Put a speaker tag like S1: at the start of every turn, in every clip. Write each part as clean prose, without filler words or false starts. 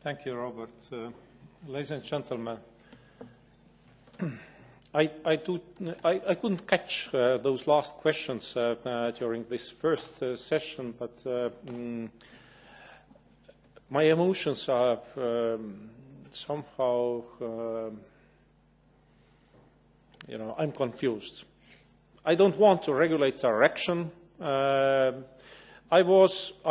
S1: Thank you, Robert. Ladies and gentlemen, I couldn't catch those last questions during this first session, but my emotions are somehow, I'm confused. I don't want to regulate direction. I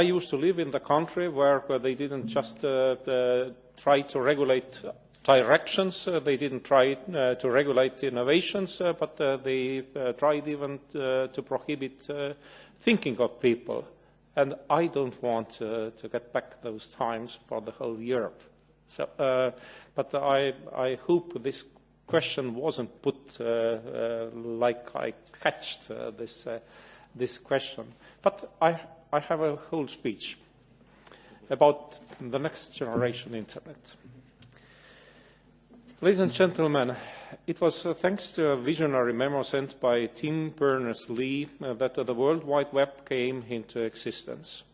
S1: used to live in the country where they didn't just try to regulate directions, they didn't try to regulate innovations, but they tried even to prohibit thinking of people. And I don't want to get back those times for the whole Europe. So, but I hope this question wasn't put like I catched this question. But I have a whole speech about the next generation Internet. Ladies and gentlemen, it was thanks to a visionary memo sent by Tim Berners-Lee that the World Wide Web came into existence.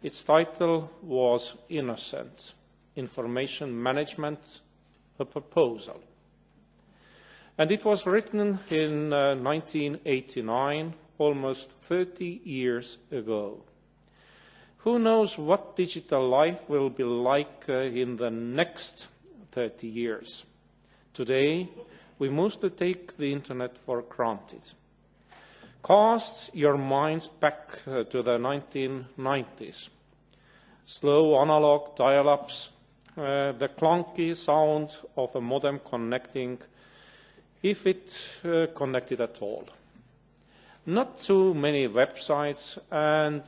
S1: Its title was Innocent: Information Management, a Proposal. And it was written in 1989, almost 30 years ago. Who knows what digital life will be like in the next 30 years? Today, we mostly take the Internet for granted. Cast your minds back to the 1990s. Slow analog dial-ups, the clunky sound of a modem connecting, if it connected at all. Not too many websites and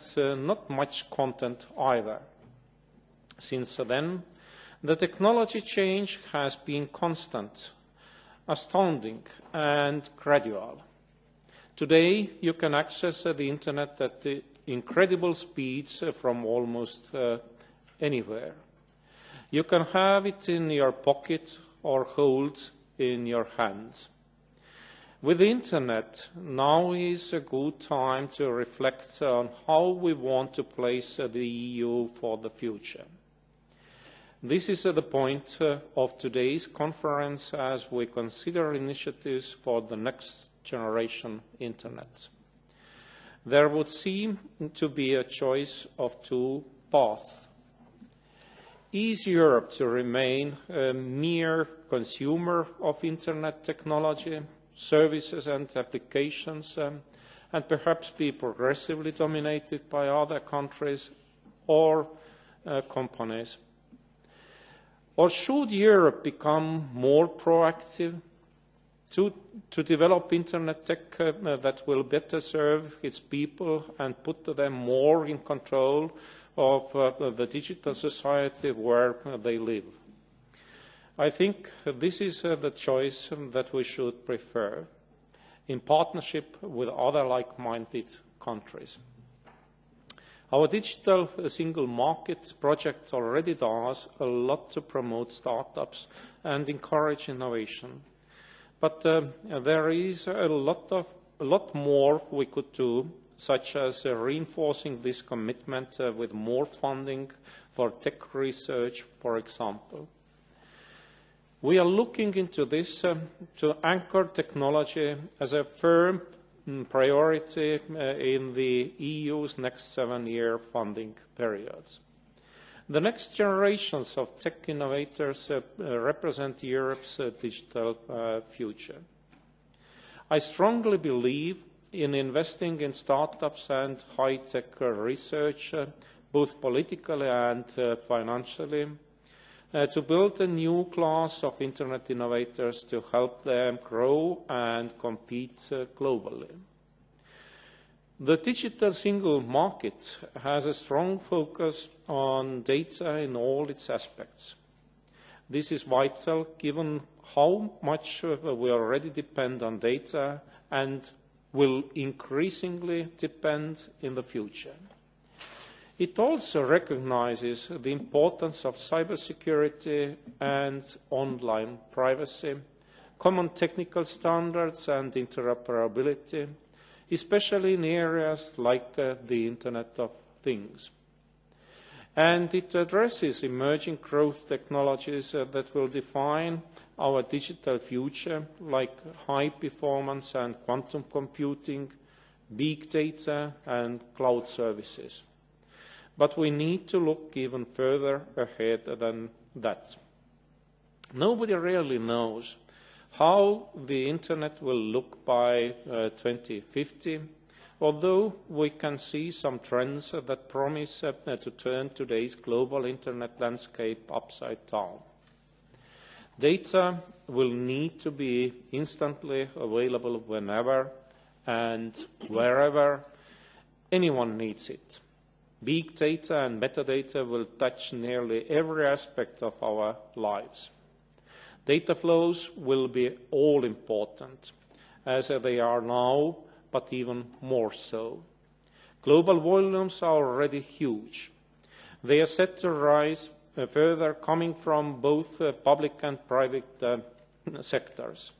S1: not much content either. Since then, the technology change has been constant, astounding and gradual. Today, you can access the Internet at incredible speeds from almost anywhere. You can have it in your pocket or hold in your hands. With the Internet, now is a good time to reflect on how we want to place the EU for the future. This is the point of today's conference as we consider initiatives for the next generation Internet. There would seem to be a choice of two paths. Is Europe to remain a mere consumer of Internet technology, services and applications, and perhaps be progressively dominated by other countries or companies? Or should Europe become more proactive to develop Internet tech that will better serve its people and put them more in control of the digital society where they live? I think this is the choice that we should prefer, in partnership with other like-minded countries. Our digital single market project already does a lot to promote startups and encourage innovation. But there is a lot more we could do, such as reinforcing this commitment with more funding for tech research, for example. We are looking into this to anchor technology as a firm priority in the EU's next 7-year funding periods. The next generations of tech innovators represent Europe's digital future. I strongly believe in investing in startups and high-tech research, both politically and financially, to build a new class of Internet innovators to help them grow and compete globally. The digital single market has a strong focus on data in all its aspects. This is vital given how much we already depend on data and will increasingly depend in the future. It also recognises the importance of cybersecurity and online privacy, common technical standards and interoperability, especially in areas like the Internet of Things. And it addresses emerging growth technologies that will define our digital future, like high performance and quantum computing, big data and cloud services. But we need to look even further ahead than that. Nobody really knows how the Internet will look by 2050, although we can see some trends that promise to turn today's global Internet landscape upside down. Data will need to be instantly available whenever and wherever anyone needs it. Big data and metadata will touch nearly every aspect of our lives. Data flows will be all important, as they are now, but even more so. Global volumes are already huge. They are set to rise further, coming from both public and private sectors.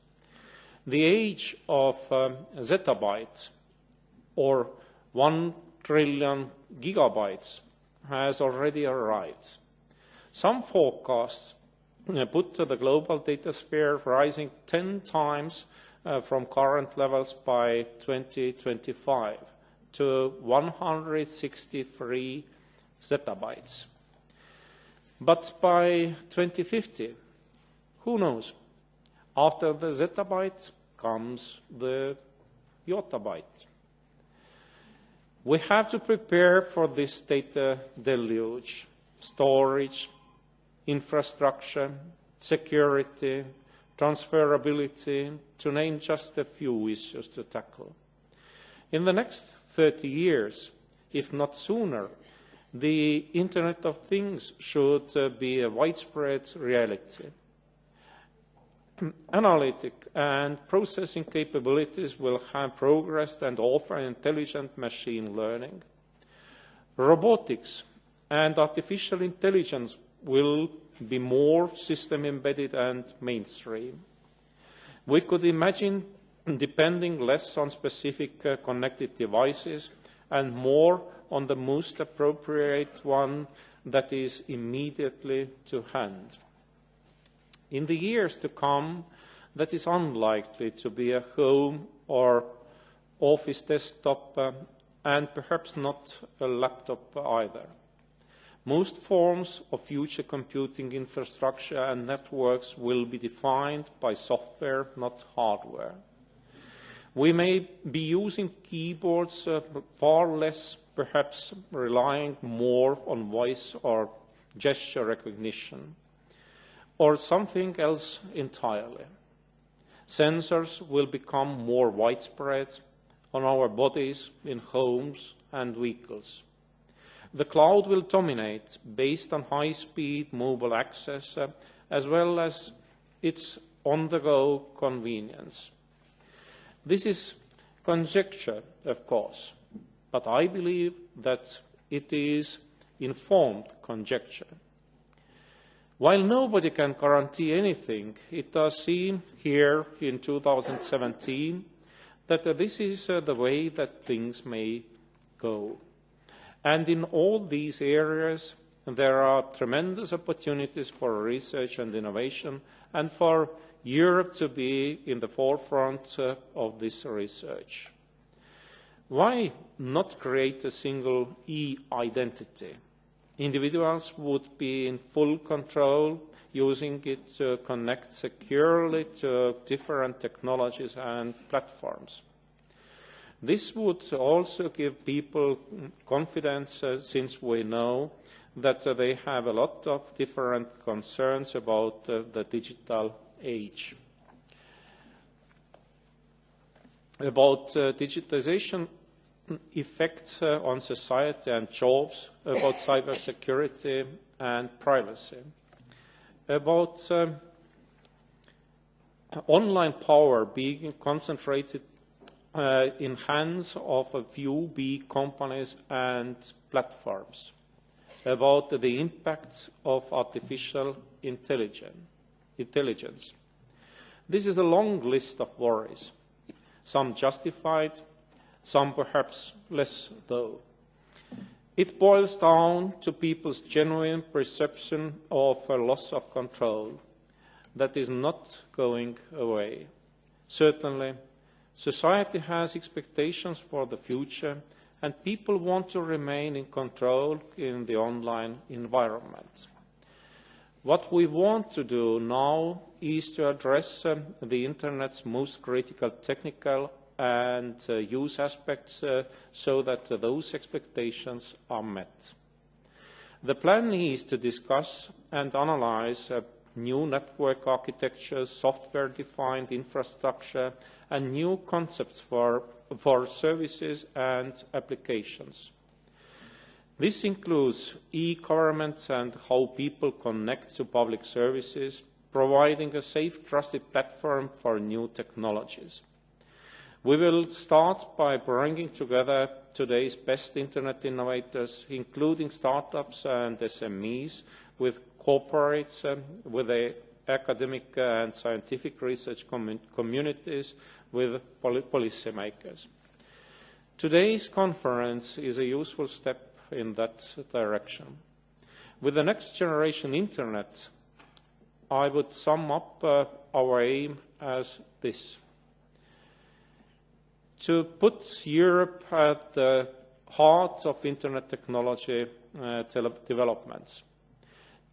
S1: The age of zettabytes, or 1 trillion gigabytes, has already arrived. Some forecasts put the global data sphere rising 10 times from current levels by 2025 to 163 zettabytes. But by 2050, who knows? After the zettabyte comes the yottabyte. We have to prepare for this data deluge: storage, infrastructure, security, transferability, to name just a few issues to tackle. In the next 30 years, if not sooner, the Internet of Things should be a widespread reality. Analytic and processing capabilities will have progressed and offer intelligent machine learning. Robotics and artificial intelligence will be more system embedded and mainstream. We could imagine depending less on specific connected devices and more on the most appropriate one that is immediately to hand. In the years to come, that is unlikely to be a home or office desktop and perhaps not a laptop either. Most forms of future computing infrastructure and networks will be defined by software, not hardware. We may be using keyboards far less, perhaps relying more on voice or gesture recognition, or something else entirely. Sensors will become more widespread on our bodies, in homes and vehicles. The cloud will dominate based on high-speed mobile access as well as its on-the-go convenience. This is conjecture, of course, but I believe that it is informed conjecture. While nobody can guarantee anything, it does seem here in 2017 that this is the way that things may go. And in all these areas, there are tremendous opportunities for research and innovation, and for Europe to be in the forefront of this research. Why not create a single e-identity? Individuals would be in full control, using it to connect securely to different technologies and platforms. This would also give people confidence, since we know that they have a lot of different concerns about the digital age. About digitization effects on society and jobs, about cybersecurity and privacy, about online power being concentrated in hands of a few big companies and platforms, about the impacts of artificial intelligence. This is a long list of worries, some justified, some perhaps less though. It boils down to people's genuine perception of a loss of control that is not going away. Certainly, society has expectations for the future, and people want to remain in control in the online environment. What we want to do now is to address the Internet's most critical technical and use aspects so that those expectations are met. The plan is to discuss and analyse new network architectures, software-defined infrastructure, and new concepts for services and applications. This includes e-government and how people connect to public services, providing a safe, trusted platform for new technologies. We will start by bringing together today's best Internet innovators, including startups and SMEs, with corporates, with the academic and scientific research communities, with policymakers. Today's conference is a useful step in that direction. With the next generation Internet, I would sum up our aim as this: to put Europe at the heart of Internet technology developments,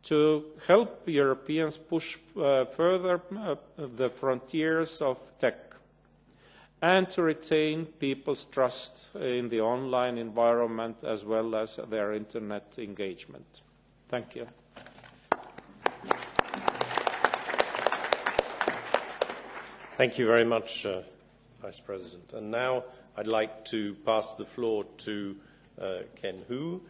S1: to help Europeans push further the frontiers of tech, and to retain people's trust in the online environment as well as their Internet engagement. Thank you.
S2: Thank you very much, Vice President. And now I'd like to pass the floor to Ken Hu.